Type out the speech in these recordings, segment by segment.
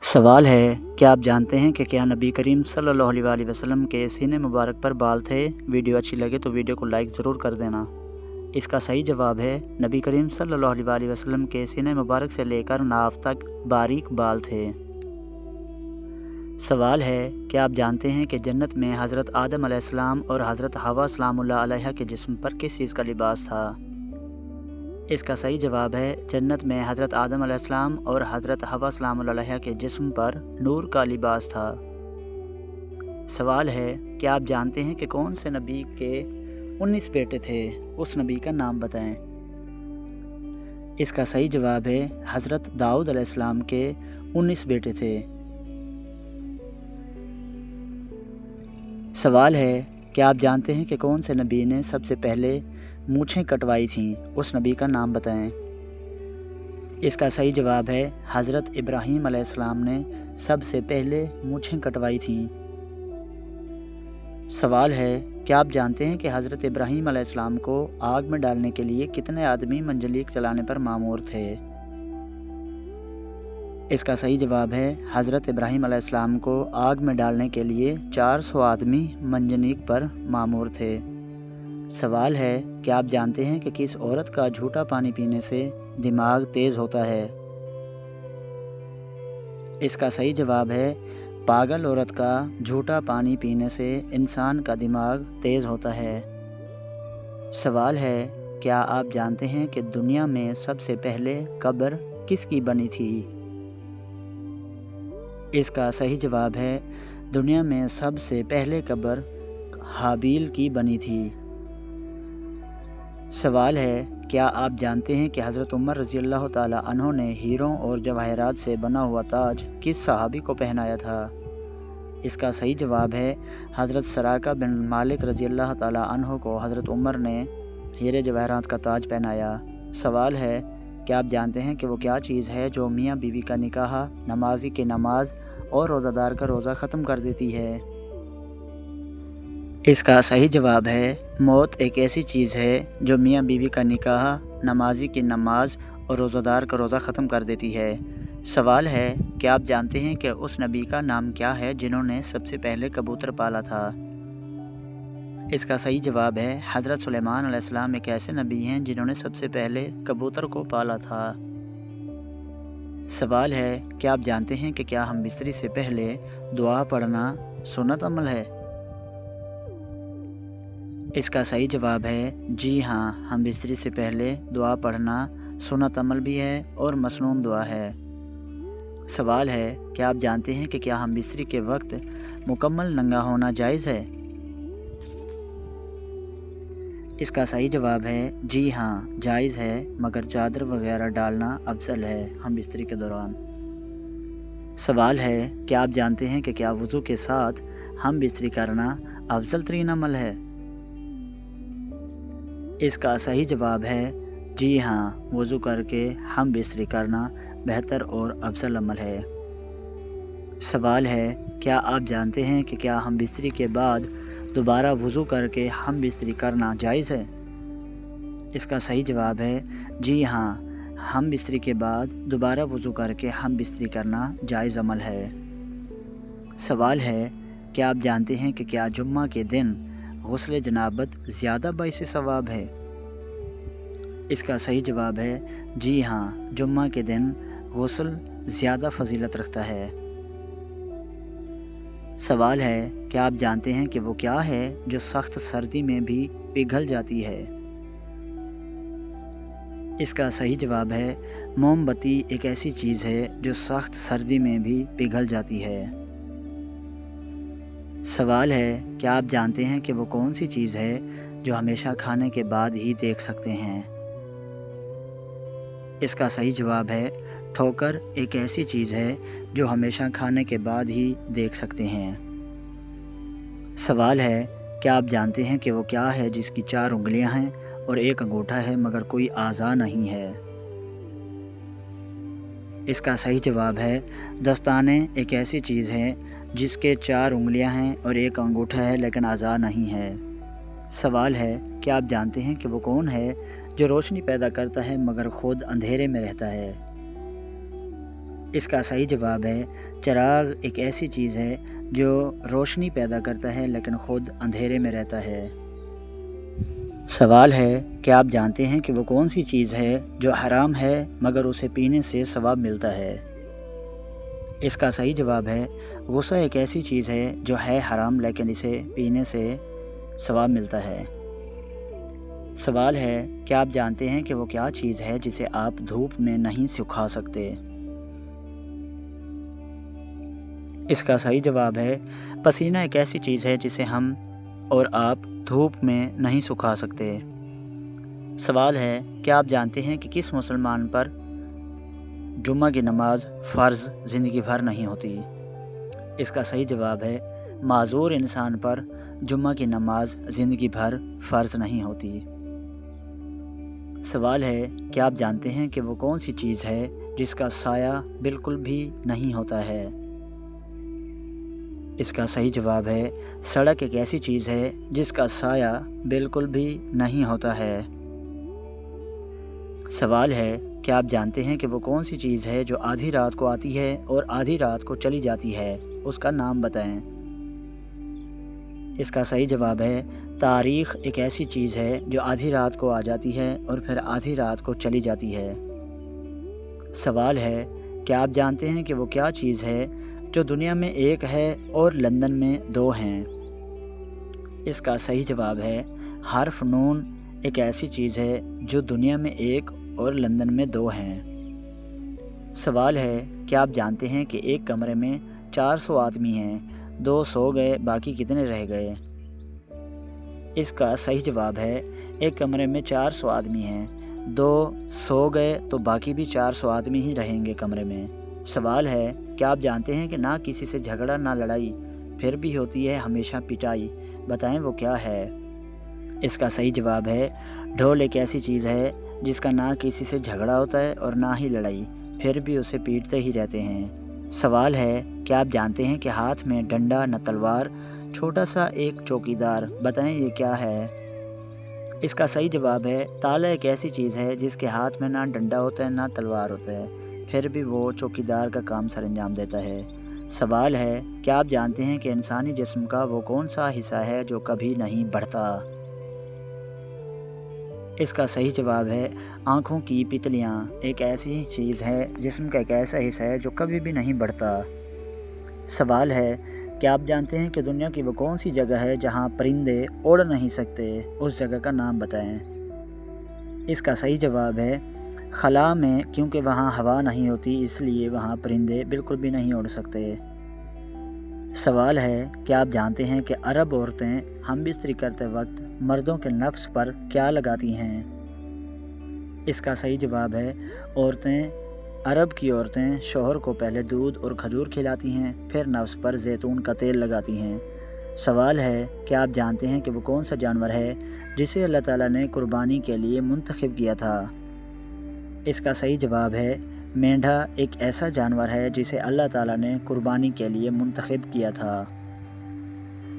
سوال ہے، کیا آپ جانتے ہیں کہ کیا نبی کریم صلی اللہ علیہ وسلم کے سینے مبارک پر بال تھے؟ ویڈیو اچھی لگے تو ویڈیو کو لائک ضرور کر دینا۔ اس کا صحیح جواب ہے نبی کریم صلی اللہ علیہ وسلم کے سینے مبارک سے لے کر ناف تک باریک بال تھے۔ سوال ہے، کیا آپ جانتے ہیں کہ جنت میں حضرت آدم علیہ السلام اور حضرت حوا سلام اللہ علیہ کے جسم پر کس چیز کا لباس تھا؟ اس کا صحیح جواب ہے جنت میں حضرت آدم علیہ السلام اور حضرت حوا سلام اللہ علیہ کے جسم پر نور کا لباس تھا۔ سوال ہے، کیا آپ جانتے ہیں کہ کون سے نبی کے 19 بیٹے تھے؟ اس نبی کا نام بتائیں۔ اس کا صحیح جواب ہے حضرت داؤد علیہ السلام کے 19 بیٹے تھے۔ سوال ہے، کیا آپ جانتے ہیں کہ کون سے نبی نے سب سے پہلے مونچھیں کٹوائی تھیں؟ اس نبی کا نام بتائیں۔ اس کا صحیح جواب ہے حضرت ابراہیم علیہ السلام نے سب سے پہلے مونچھیں کٹوائی تھیں۔ سوال ہے، کیا آپ جانتے ہیں کہ حضرت ابراہیم علیہ السلام کو آگ میں ڈالنے کے لیے کتنے آدمی منجلک چلانے پر مامور تھے؟ اس کا صحیح جواب ہے حضرت ابراہیم علیہ السلام کو آگ میں ڈالنے کے لیے 400 آدمی منجنیق پر مامور تھے۔ سوال ہے، کیا آپ جانتے ہیں کہ کس عورت کا جھوٹا پانی پینے سے دماغ تیز ہوتا ہے؟ اس کا صحیح جواب ہے پاگل عورت کا جھوٹا پانی پینے سے انسان کا دماغ تیز ہوتا ہے۔ سوال ہے، کیا آپ جانتے ہیں کہ دنیا میں سب سے پہلے قبر کس کی بنی تھی؟ اس کا صحیح جواب ہے دنیا میں سب سے پہلے قبر حابیل کی بنی تھی۔ سوال ہے، کیا آپ جانتے ہیں کہ حضرت عمر رضی اللہ تعالیٰ عنہ نے ہیروں اور جواہرات سے بنا ہوا تاج کس صحابی کو پہنایا تھا؟ اس کا صحیح جواب ہے حضرت سراقہ بن مالک رضی اللہ تعالیٰ عنہ کو حضرت عمر نے ہیرے جواہرات کا تاج پہنایا۔ سوال ہے، کیا آپ جانتے ہیں کہ وہ کیا چیز ہے جو میاں بیوی کا نکاح، نمازی کی نماز اور روزہ دار کا روزہ ختم کر دیتی ہے؟ اس کا صحیح جواب ہے موت ایک ایسی چیز ہے جو میاں بیوی کا نکاح، نمازی کی نماز اور روزہ دار کا روزہ ختم کر دیتی ہے۔ سوال ہے، کیا آپ جانتے ہیں کہ اس نبی کا نام کیا ہے جنہوں نے سب سے پہلے کبوتر پالا تھا؟ اس کا صحیح جواب ہے حضرت سلیمان علیہ السلام ایک ایسے نبی ہیں جنہوں نے سب سے پہلے کبوتر کو پالا تھا۔ سوال ہے، کیا آپ جانتے ہیں کہ کیا ہم بستری سے پہلے دعا پڑھنا سنت عمل ہے؟ اس کا صحیح جواب ہے جی ہاں، ہم بستری سے پہلے دعا پڑھنا سنت عمل بھی ہے اور مسنون دعا ہے۔ سوال ہے، کیا آپ جانتے ہیں کہ کیا ہم بستری کے وقت مکمل ننگا ہونا جائز ہے؟ اس کا صحیح جواب ہے جی ہاں، جائز ہے، مگر چادر وغیرہ ڈالنا افضل ہے ہم بستری کے دوران۔ سوال ہے، کیا آپ جانتے ہیں کہ کیا وضو کے ساتھ ہم بستری کرنا افضل ترین عمل ہے؟ اس کا صحیح جواب ہے جی ہاں، وضو کر کے ہم بستری کرنا بہتر اور افضل عمل ہے۔ سوال ہے، کیا آپ جانتے ہیں کہ کیا ہم بستری کے بعد دوبارہ وضو کر کے ہم بستری کرنا جائز ہے؟ اس کا صحیح جواب ہے جی ہاں، ہم بستری کے بعد دوبارہ وضو کر کے ہم بستری کرنا جائز عمل ہے۔ سوال ہے، کیا آپ جانتے ہیں کہ کیا جمعہ کے دن غسل جنابت زیادہ باعث ثواب ہے؟ اس کا صحیح جواب ہے جی ہاں، جمعہ کے دن غسل زیادہ فضیلت رکھتا ہے۔ سوال ہے، کیا آپ جانتے ہیں کہ وہ کیا ہے جو سخت سردی میں بھی پگھل جاتی ہے؟ اس کا صحیح جواب ہے موم بتی ایک ایسی چیز ہے جو سخت سردی میں بھی پگھل جاتی ہے۔ سوال ہے، کیا آپ جانتے ہیں کہ وہ کون سی چیز ہے جو ہمیشہ کھانے کے بعد ہی دیکھ سکتے ہیں؟ اس کا صحیح جواب ہے ٹھوکر ایک ایسی چیز ہے جو ہمیشہ کھانے کے بعد ہی دیکھ سکتے ہیں۔ سوال ہے، کیا آپ جانتے ہیں کہ وہ کیا ہے جس کی 4 انگلیاں ہیں اور ایک انگوٹھا ہے مگر کوئی اعضاء نہیں ہے؟ اس کا صحیح جواب ہے دستانے ایک ایسی چیز ہے جس کے 4 انگلیاں ہیں اور ایک انگوٹھا ہے لیکن اعضاء نہیں ہے۔ سوال ہے، کیا آپ جانتے ہیں کہ وہ کون ہے جو روشنی پیدا کرتا ہے مگر خود اندھیرے میں رہتا ہے؟ اس کا صحیح جواب ہے چراغ ایک ایسی چیز ہے جو روشنی پیدا کرتا ہے لیکن خود اندھیرے میں رہتا ہے۔ سوال ہے کہ آپ جانتے ہیں کہ وہ کون سی چیز ہے جو حرام ہے مگر اسے پینے سے ثواب ملتا ہے؟ اس کا صحیح جواب ہے غصہ ایک ایسی چیز ہے جو ہے حرام لیکن اسے پینے سے ثواب ملتا ہے۔ سوال ہے کہ آپ جانتے ہیں کہ وہ کیا چیز ہے جسے آپ دھوپ میں نہیں سکھا سکتے؟ اس کا صحیح جواب ہے پسینہ ایک ایسی چیز ہے جسے ہم اور آپ دھوپ میں نہیں سکھا سکتے۔ سوال ہے کہ آپ جانتے ہیں کہ کس مسلمان پر جمعہ کی نماز فرض زندگی بھر نہیں ہوتی؟ اس کا صحیح جواب ہے معذور انسان پر جمعہ کی نماز زندگی بھر فرض نہیں ہوتی۔ سوال ہے کہ آپ جانتے ہیں کہ وہ کون سی چیز ہے جس کا سایہ بالکل بھی نہیں ہوتا ہے؟ اس کا صحیح جواب ہے سڑک ایک ایسی چیز ہے جس کا سایہ بالکل بھی نہیں ہوتا ہے۔ سوال ہے کہ آپ جانتے ہیں کہ وہ کون سی چیز ہے جو آدھی رات کو آتی ہے اور آدھی رات کو چلی جاتی ہے؟ اس کا نام بتائیں۔ اس کا صحیح جواب ہے تاریخ ایک ایسی چیز ہے جو آدھی رات کو آ جاتی ہے اور پھر آدھی رات کو چلی جاتی ہے۔ سوال ہے کہ آپ جانتے ہیں کہ وہ کیا چیز ہے جو دنیا میں ایک ہے اور لندن میں دو ہیں؟ اس کا صحیح جواب ہے حرف نون ایک ایسی چیز ہے جو دنیا میں ایک اور لندن میں دو ہیں۔ سوال ہے کہ آپ جانتے ہیں کہ ایک کمرے میں 400 آدمی ہیں، 2 سو گئے باقی کتنے رہ گئے؟ اس کا صحیح جواب ہے ایک کمرے میں 400 آدمی ہیں، 2 سو گئے تو باقی بھی 400 آدمی ہی رہیں گے کمرے میں۔ سوال ہے کہ آپ جانتے ہیں کہ نہ کسی سے جھگڑا نہ لڑائی پھر بھی ہوتی ہے ہمیشہ پٹائی، بتائیں وہ کیا ہے؟ اس کا صحیح جواب ہے ڈھول ایک ایسی چیز ہے جس کا نہ کسی سے جھگڑا ہوتا ہے اور نہ ہی لڑائی، پھر بھی اسے پیٹتے ہی رہتے ہیں۔ سوال ہے کہ آپ جانتے ہیں کہ ہاتھ میں ڈنڈا نہ تلوار، چھوٹا سا ایک چوکیدار، بتائیں یہ کیا ہے؟ اس کا صحیح جواب ہے تالا ایک ایسی چیز ہے جس کے ہاتھ میں نہ ڈنڈا ہوتا ہے نہ تلوار ہوتا ہے، پھر بھی وہ چوکیدار کا کام سر انجام دیتا ہے۔ سوال ہے کہ آپ جانتے ہیں کہ انسانی جسم کا وہ کون سا حصہ ہے جو کبھی نہیں بڑھتا؟ اس کا صحیح جواب ہے آنکھوں کی پتلیاں ایک ایسی چیز ہے جسم کا ایک ایسا حصہ ہے جو کبھی بھی نہیں بڑھتا۔ سوال ہے کہ آپ جانتے ہیں کہ دنیا کی وہ کون سی جگہ ہے جہاں پرندے اڑ نہیں سکتے؟ اس جگہ کا نام بتائیں۔ اس کا صحیح جواب ہے خلا میں، کیونکہ وہاں ہوا نہیں ہوتی اس لیے وہاں پرندے بالکل بھی نہیں اڑ سکتے۔ سوال ہے کہ آپ جانتے ہیں کہ عرب عورتیں ہم بستری کرتے وقت مردوں کے نفس پر کیا لگاتی ہیں؟ اس کا صحیح جواب ہے عرب کی عورتیں شوہر کو پہلے دودھ اور کھجور کھلاتی ہیں، پھر نفس پر زیتون کا تیل لگاتی ہیں۔ سوال ہے کہ آپ جانتے ہیں کہ وہ کون سا جانور ہے جسے اللہ تعالیٰ نے قربانی کے لیے منتخب کیا تھا؟ اس کا صحیح جواب ہے مینڈھا ایک ایسا جانور ہے جسے اللہ تعالیٰ نے قربانی کے لیے منتخب کیا تھا۔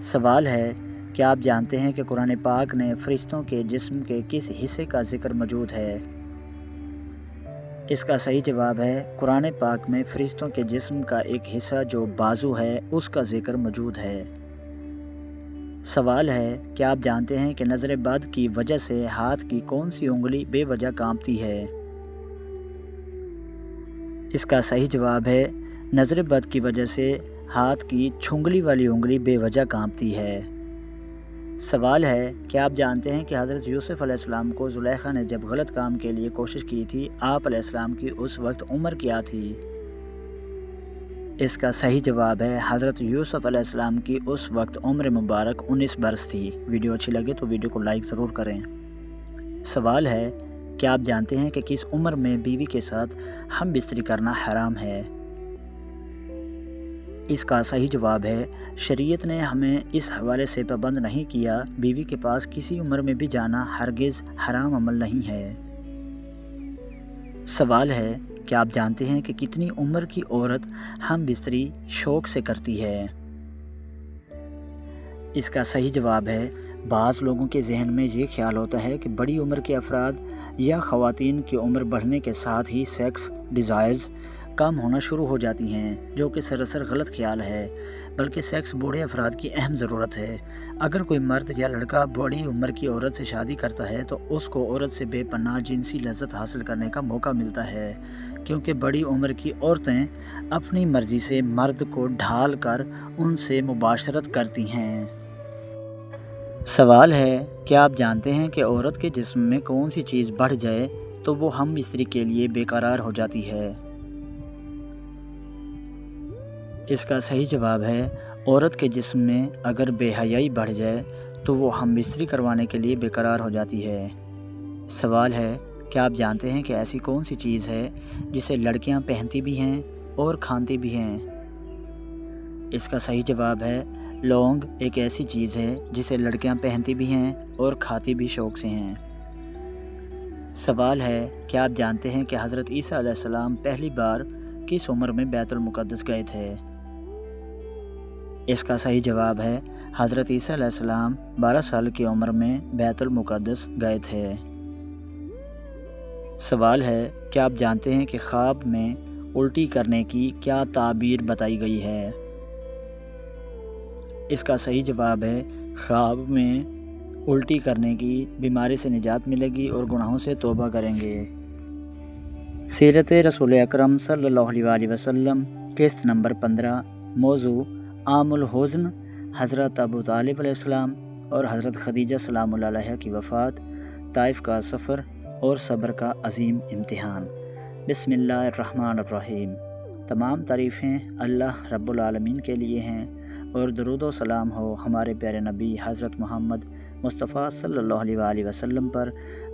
سوال ہے کہ آپ جانتے ہیں کہ قرآن پاک نے فرشتوں کے جسم کے کس حصے کا ذکر موجود ہے؟ اس کا صحیح جواب ہے قرآن پاک میں فرشتوں کے جسم کا ایک حصہ جو بازو ہے اس کا ذکر موجود ہے۔ سوال ہے کہ آپ جانتے ہیں کہ نظر بد کی وجہ سے ہاتھ کی کون سی انگلی بے وجہ کانپتی ہے؟ اس کا صحیح جواب ہے نظر بد کی وجہ سے ہاتھ کی چھنگلی والی انگلی بے وجہ کانپتی ہے۔ سوال ہے کہ آپ جانتے ہیں کہ حضرت یوسف علیہ السلام کو زلیخا نے جب غلط کام کے لیے کوشش کی تھی، آپ علیہ السلام کی اس وقت عمر کیا تھی؟ اس کا صحیح جواب ہے حضرت یوسف علیہ السلام کی اس وقت عمر مبارک 19 برس تھی۔ ویڈیو اچھی لگے تو ویڈیو کو لائک ضرور کریں۔ سوال ہے کہ آپ جانتے ہیں کہ کس عمر میں بیوی کے ساتھ ہم بستری کرنا حرام ہے؟ اس کا صحیح جواب ہے شریعت نے ہمیں اس حوالے سے پابند نہیں کیا، بیوی کے پاس کسی عمر میں بھی جانا ہرگز حرام عمل نہیں ہے۔ سوال ہے کہ آپ جانتے ہیں کہ کتنی عمر کی عورت ہم بستری شوق سے کرتی ہے؟ اس کا صحیح جواب ہے بعض لوگوں کے ذہن میں یہ خیال ہوتا ہے کہ بڑی عمر کے افراد یا خواتین کی عمر بڑھنے کے ساتھ ہی سیکس ڈیزائرز کم ہونا شروع ہو جاتی ہیں، جو کہ سراسر غلط خیال ہے، بلکہ سیکس بوڑھے افراد کی اہم ضرورت ہے۔ اگر کوئی مرد یا لڑکا بڑی عمر کی عورت سے شادی کرتا ہے تو اس کو عورت سے بے پناہ جنسی لذت حاصل کرنے کا موقع ملتا ہے، کیونکہ بڑی عمر کی عورتیں اپنی مرضی سے مرد کو ڈھال کر ان سے مباشرت کرتی ہیں۔ سوال ہے، کیا آپ جانتے ہیں کہ عورت کے جسم میں کون سی چیز بڑھ جائے تو وہ ہم بستری کے لیے بے قرار ہو جاتی ہے؟ اس کا صحیح جواب ہے، عورت کے جسم میں اگر بے حیائی بڑھ جائے تو وہ ہم بستری کروانے کے لیے بے قرار ہو جاتی ہے۔ سوال ہے، کیا آپ جانتے ہیں کہ ایسی کون سی چیز ہے جسے لڑکیاں پہنتی بھی ہیں اور کھاتی بھی ہیں؟ اس کا صحیح جواب ہے، لونگ ایک ایسی چیز ہے جسے لڑکیاں پہنتی بھی ہیں اور کھاتی بھی شوق سے ہیں۔ سوال ہے، کیا آپ جانتے ہیں کہ حضرت عیسیٰ علیہ السلام پہلی بار کس عمر میں بیت المقدس گئے تھے؟ اس کا صحیح جواب ہے، حضرت عیسیٰ علیہ السلام 12 سال کی عمر میں بیت المقدس گئے تھے۔ سوال ہے، کیا آپ جانتے ہیں کہ خواب میں الٹی کرنے کی کیا تعبیر بتائی گئی ہے؟ اس کا صحیح جواب ہے، خواب میں الٹی کرنے کی بیماری سے نجات ملے گی اور گناہوں سے توبہ کریں گے۔ سیرت رسول اکرم صلی اللہ علیہ وسلم قسط نمبر 15، موضوع عام الحزن، حضرت ابو طالب علیہ السلام اور حضرت خدیجہ سلام اللہ علیہ کی وفات، طائف کا سفر اور صبر کا عظیم امتحان۔ بسم اللہ الرحمن الرحیم۔ تمام تعریفیں اللہ رب العالمین کے لیے ہیں اور درود و سلام ہو ہمارے پیارے نبی حضرت محمد مصطفیٰ صلی اللہ علیہ وسلم پر،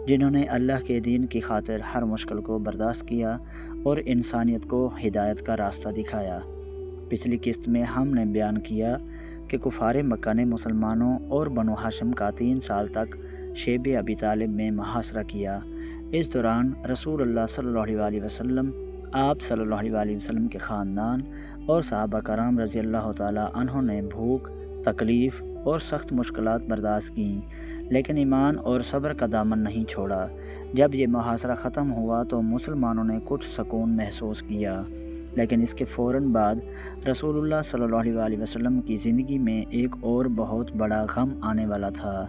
جنہوں نے اللہ کے دین کی خاطر ہر مشکل کو برداشت کیا اور انسانیت کو ہدایت کا راستہ دکھایا۔ پچھلی قسط میں ہم نے بیان کیا کہ کفار مکہ نے مسلمانوں اور بنو ہاشم کا 3 سال تک شیب ابی طالب میں محاصرہ کیا۔ اس دوران رسول اللہ صلی اللہ علیہ وسلم، آپ صلی اللہ علیہ وسلم کے خاندان اور صحابہ کرام رضی اللہ تعالیٰ عنہ نے بھوک، تکلیف اور سخت مشکلات برداشت کیں، لیکن ایمان اور صبر کا دامن نہیں چھوڑا۔ جب یہ محاصرہ ختم ہوا تو مسلمانوں نے کچھ سکون محسوس کیا، لیکن اس کے فوراً بعد رسول اللہ صلی اللہ علیہ وسلم کی زندگی میں ایک اور بہت بڑا غم آنے والا تھا،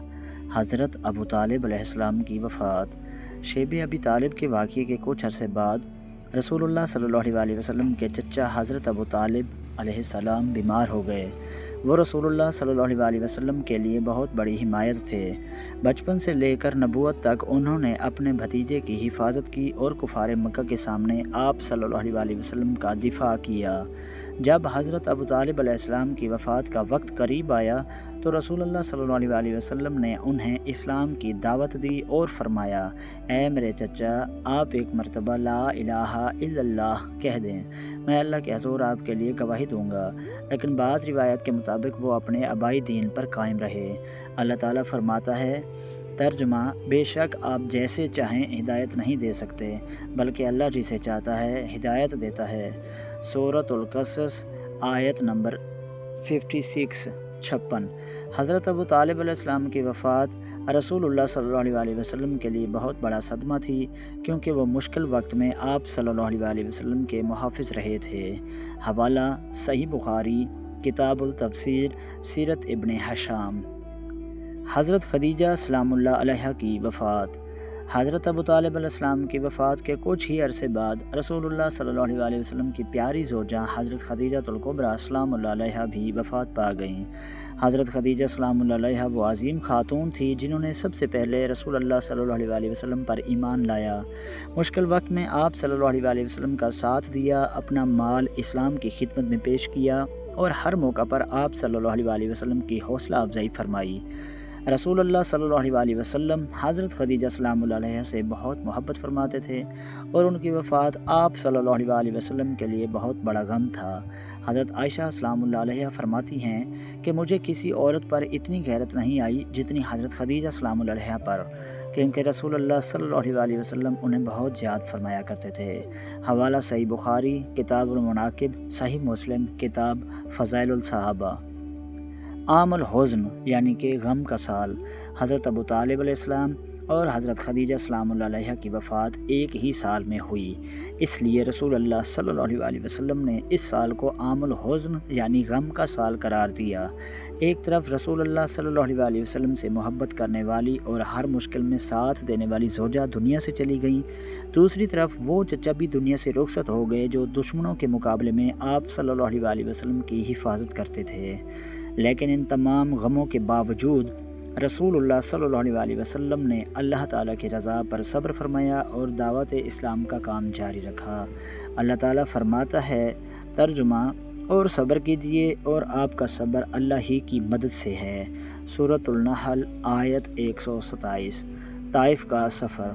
حضرت ابو طالب علیہ السلام کی وفات۔ شیب ابی طالب کے واقعے کے کچھ عرصے بعد رسول اللہ صلی اللہ علیہ وسلم کے چچا حضرت ابو طالب علیہ السلام بیمار ہو گئے۔ وہ رسول اللہ صلی اللہ علیہ وسلم کے لیے بہت بڑی حمایت تھے۔ بچپن سے لے کر نبوت تک انہوں نے اپنے بھتیجے کی حفاظت کی اور کفار مکہ کے سامنے آپ صلی اللہ علیہ وسلم کا دفاع کیا۔ جب حضرت ابو طالب علیہ السلام کی وفات کا وقت قریب آیا تو رسول اللہ صلی اللہ علیہ وسلم نے انہیں اسلام کی دعوت دی اور فرمایا، اے میرے چچا، آپ ایک مرتبہ لا الہ الا اللہ کہہ دیں، میں اللہ کے حضور آپ کے لیے گواہی دوں گا۔ لیکن بعض روایت کے مطابق وہ اپنے آبائی دین پر قائم رہے۔ اللہ تعالیٰ فرماتا ہے، ترجمہ، بے شک آپ جیسے چاہیں ہدایت نہیں دے سکتے، بلکہ اللہ جسے چاہتا ہے ہدایت دیتا ہے۔ سورۃ القصص آیت نمبر 56۔ حضرت ابو طالب علیہ السلام کی وفات رسول اللہ صلی اللہ علیہ وسلم کے لیے بہت بڑا صدمہ تھی، کیونکہ وہ مشکل وقت میں آپ صلی اللہ علیہ وسلم کے محافظ رہے تھے۔ حوالہ صحیح بخاری، کتاب التفسیر، سیرت ابن ہشام۔ حضرت خدیجہ سلام اللہ علیہ کی وفات۔ حضرت ابو طالب علیہ السلام کی وفات کے کچھ ہی عرصے بعد رسول اللہ صلی اللہ علیہ وسلم کی پیاری زوجہ حضرت خدیجہ الکبریٰ سلام اللہ علیہ بھی وفات پا گئیں۔ حضرت خدیجہ سلام اللہ علیہ وہ عظیم خاتون تھی جنہوں نے سب سے پہلے رسول اللہ صلی اللہ علیہ وسلم پر ایمان لایا۔ مشکل وقت میں آپ صلی اللہ علیہ وسلم کا ساتھ دیا، اپنا مال اسلام کی خدمت میں پیش کیا اور ہر موقع پر آپ صلی اللہ علیہ وسلم کی حوصلہ افزائی فرمائی۔ رسول اللہ صلی اللہ علیہ وسلم حضرت خدیجہ سلام اللہ علیہ سے بہت محبت فرماتے تھے اور ان کی وفات آپ صلی اللہ علیہ وسلم کے لیے بہت بڑا غم تھا۔ حضرت عائشہ سلام اللہ علیہ فرماتی ہیں کہ مجھے کسی عورت پر اتنی غیرت نہیں آئی جتنی حضرت خدیجہ سلام اللہ علیہ پر، کیونکہ رسول اللہ صلی اللہ علیہ وسلم انہیں بہت یاد فرمایا کرتے تھے۔ حوالہ صحیح بخاری، کتاب المناقب، صحیح مسلم، کتاب فضائل الصحابہ۔ عام الحزن یعنی کہ غم کا سال۔ حضرت ابو طالب علیہ السلام اور حضرت خدیجہ سلام اللہ علیہا کی وفات ایک ہی سال میں ہوئی۔ اس لیے رسول اللہ صلی اللہ علیہ وسلم نے اس سال کو عام الحزن یعنی غم کا سال قرار دیا۔ ایک طرف رسول اللہ صلی اللہ علیہ وسلم سے محبت کرنے والی اور ہر مشکل میں ساتھ دینے والی زوجہ دنیا سے چلی گئیں، دوسری طرف وہ چچا بھی دنیا سے رخصت ہو گئے جو دشمنوں کے مقابلے میں آپ صلی اللہ علیہ وسلم کی حفاظت کرتے تھے۔ لیکن ان تمام غموں کے باوجود رسول اللہ صلی اللہ علیہ وسلم نے اللہ تعالیٰ کی رضا پر صبر فرمایا اور دعوت اسلام کا کام جاری رکھا۔ اللہ تعالیٰ فرماتا ہے ترجمہ، اور صبر کیجئے اور آپ کا صبر اللہ ہی کی مدد سے ہے۔ سورۃ النحل آیت 127۔ طائف کا سفر۔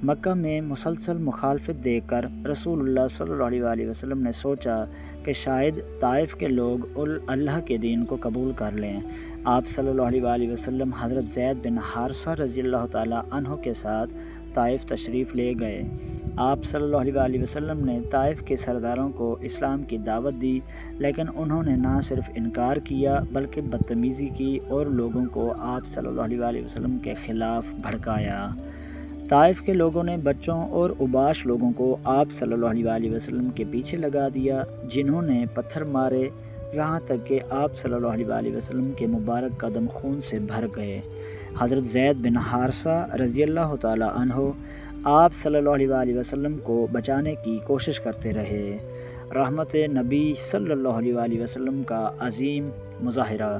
مکہ میں مسلسل مخالفت دیکھ کر رسول اللہ صلی اللہ علیہ وسلم نے سوچا کہ شاید طائف کے لوگ اللہ کے دین کو قبول کر لیں۔ آپ صلی اللہ علیہ وسلم حضرت زید بن حارثہ رضی اللہ تعالیٰ عنہ کے ساتھ طائف تشریف لے گئے۔ آپ صلی اللہ علیہ وسلم نے طائف کے سرداروں کو اسلام کی دعوت دی، لیکن انہوں نے نہ صرف انکار کیا بلکہ بدتمیزی کی اور لوگوں کو آپ صلی اللہ علیہ وسلم کے خلاف بھڑکایا۔ طائف کے لوگوں نے بچوں اور اوباش لوگوں کو آپ صلی اللہ علیہ وسلم کے پیچھے لگا دیا، جنہوں نے پتھر مارے، یہاں تک کہ آپ صلی اللہ علیہ وسلم کے مبارک قدم خون سے بھر گئے۔ حضرت زید بن حارثہ رضی اللہ تعالیٰ عنہ آپ صلی اللہ علیہ وسلم کو بچانے کی کوشش کرتے رہے۔ رحمت نبی صلی اللہ علیہ وسلم کا عظیم مظاہرہ۔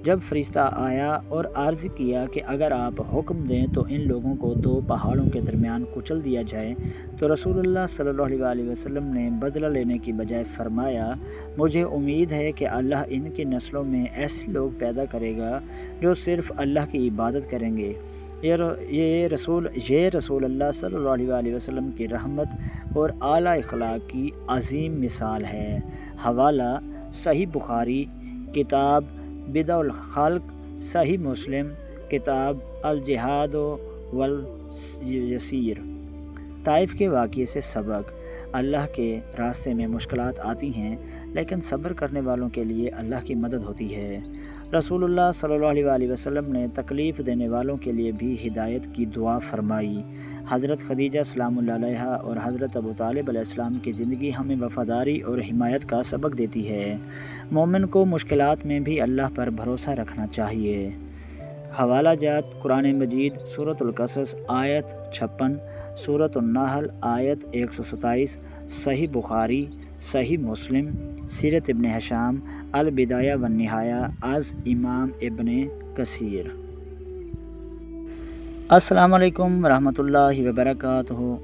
جب فرشتہ آیا اور عرض کیا کہ اگر آپ حکم دیں تو ان لوگوں کو دو پہاڑوں کے درمیان کچل دیا جائے، تو رسول اللہ صلی اللہ علیہ وسلم نے بدلہ لینے کی بجائے فرمایا، مجھے امید ہے کہ اللہ ان کی نسلوں میں ایسے لوگ پیدا کرے گا جو صرف اللہ کی عبادت کریں گے۔ یہ رسول اللہ صلی اللہ علیہ وسلم کی رحمت اور اعلیٰ اخلاق کی عظیم مثال ہے۔ حوالہ صحیح بخاری کتاب بدع الخلق، صحیح مسلم کتاب الجہاد والیسیر۔ طائف کے واقعے سے سبق۔ اللہ کے راستے میں مشکلات آتی ہیں، لیکن صبر کرنے والوں کے لیے اللہ کی مدد ہوتی ہے۔ رسول اللہ صلی اللہ علیہ وسلم نے تکلیف دینے والوں کے لیے بھی ہدایت کی دعا فرمائی۔ حضرت خدیجہ سلام اللہ علیہا اور حضرت ابو طالب علیہ السلام کی زندگی ہمیں وفاداری اور حمایت کا سبق دیتی ہے۔ مومن کو مشکلات میں بھی اللہ پر بھروسہ رکھنا چاہیے۔ حوالہ جات: قرآن مجید سورۃ القصص آیت 56، سورۃ النحل آیت 127، صحیح بخاری، صحیح مسلم، سیرت ابن ہشام، البدایہ والنہایہ از امام ابن کثیر۔ السلام علیکم ورحمۃ اللہ وبرکاتہ۔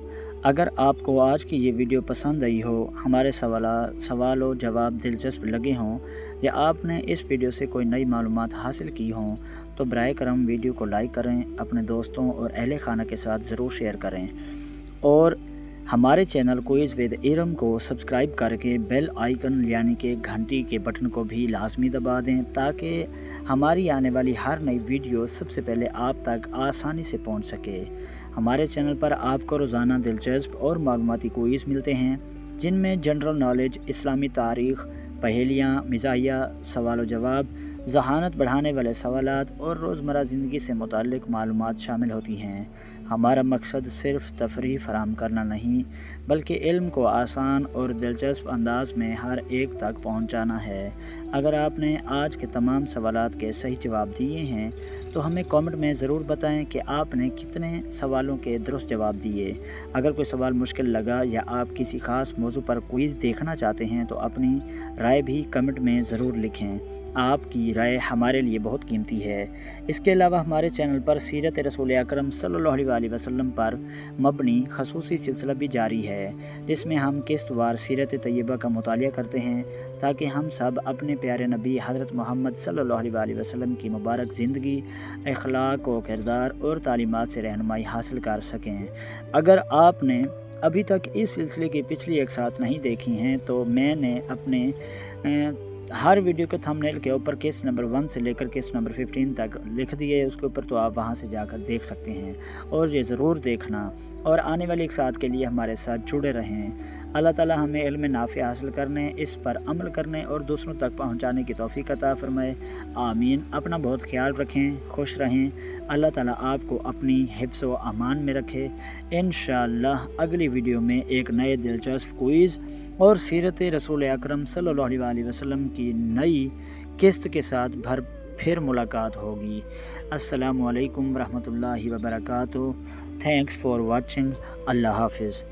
اگر آپ کو آج کی یہ ویڈیو پسند آئی ہو، ہمارے سوال و جواب دلچسپ لگے ہوں، یا آپ نے اس ویڈیو سے کوئی نئی معلومات حاصل کی ہوں، تو برائے کرم ویڈیو کو لائک کریں، اپنے دوستوں اور اہل خانہ کے ساتھ ضرور شیئر کریں، اور ہمارے چینل کوئز ود علم کو سبسکرائب کر کے بیل آئیکن یعنی کہ گھنٹی کے بٹن کو بھی لازمی دبا دیں، تاکہ ہماری آنے والی ہر نئی ویڈیو سب سے پہلے آپ تک آسانی سے پہنچ سکے۔ ہمارے چینل پر آپ کو روزانہ دلچسپ اور معلوماتی کوئز ملتے ہیں، جن میں جنرل نالج، اسلامی تاریخ، پہیلیاں، مزاحیہ، سوال و جواب، ذہانت بڑھانے والے سوالات اور روزمرہ زندگی سے متعلق معلومات شامل ہوتی ہیں۔ ہمارا مقصد صرف تفریح فراہم کرنا نہیں، بلکہ علم کو آسان اور دلچسپ انداز میں ہر ایک تک پہنچانا ہے۔ اگر آپ نے آج کے تمام سوالات کے صحیح جواب دیے ہیں تو ہمیں کامنٹ میں ضرور بتائیں کہ آپ نے کتنے سوالوں کے درست جواب دیے۔ اگر کوئی سوال مشکل لگا یا آپ کسی خاص موضوع پر کوئز دیکھنا چاہتے ہیں تو اپنی رائے بھی کمنٹ میں ضرور لکھیں۔ آپ کی رائے ہمارے لیے بہت قیمتی ہے۔ اس کے علاوہ ہمارے چینل پر سیرت رسول اکرم صلی اللہ علیہ وسلم پر مبنی خصوصی سلسلہ بھی جاری ہے، جس میں ہم قسط وار سیرت طیبہ کا مطالعہ کرتے ہیں، تاکہ ہم سب اپنے پیارے نبی حضرت محمد صلی اللہ علیہ وسلم کی مبارک زندگی، اخلاق و کردار اور تعلیمات سے رہنمائی حاصل کر سکیں۔ اگر آپ نے ابھی تک اس سلسلے کی پچھلی ایک ساتھ نہیں دیکھی ہیں تو میں نے اپنے ہر ویڈیو کے تھمبنیل کے اوپر کیس نمبر 1 سے لے کر کیس نمبر 15 تک لکھ دیے ہے اس کے اوپر، تو آپ وہاں سے جا کر دیکھ سکتے ہیں، اور یہ ضرور دیکھنا، اور آنے والی ایک ساتھ کے لیے ہمارے ساتھ جڑے رہیں۔ اللہ تعالی ہمیں علم نافع حاصل کرنے، اس پر عمل کرنے اور دوسروں تک پہنچانے کی توفیق عطا فرمائے، آمین۔ اپنا بہت خیال رکھیں، خوش رہیں، اللہ تعالی آپ کو اپنی حفظ و امان میں رکھے۔ انشاءاللہ اگلی ویڈیو میں ایک نئے دلچسپ کوئز اور سیرت رسول اکرم صلی اللہ علیہ وآلہ وسلم کی نئی قسط کے ساتھ پھر ملاقات ہوگی۔ السلام علیکم ورحمۃ اللہ وبرکاتہ۔ Thanks for watching. اللہ حافظ۔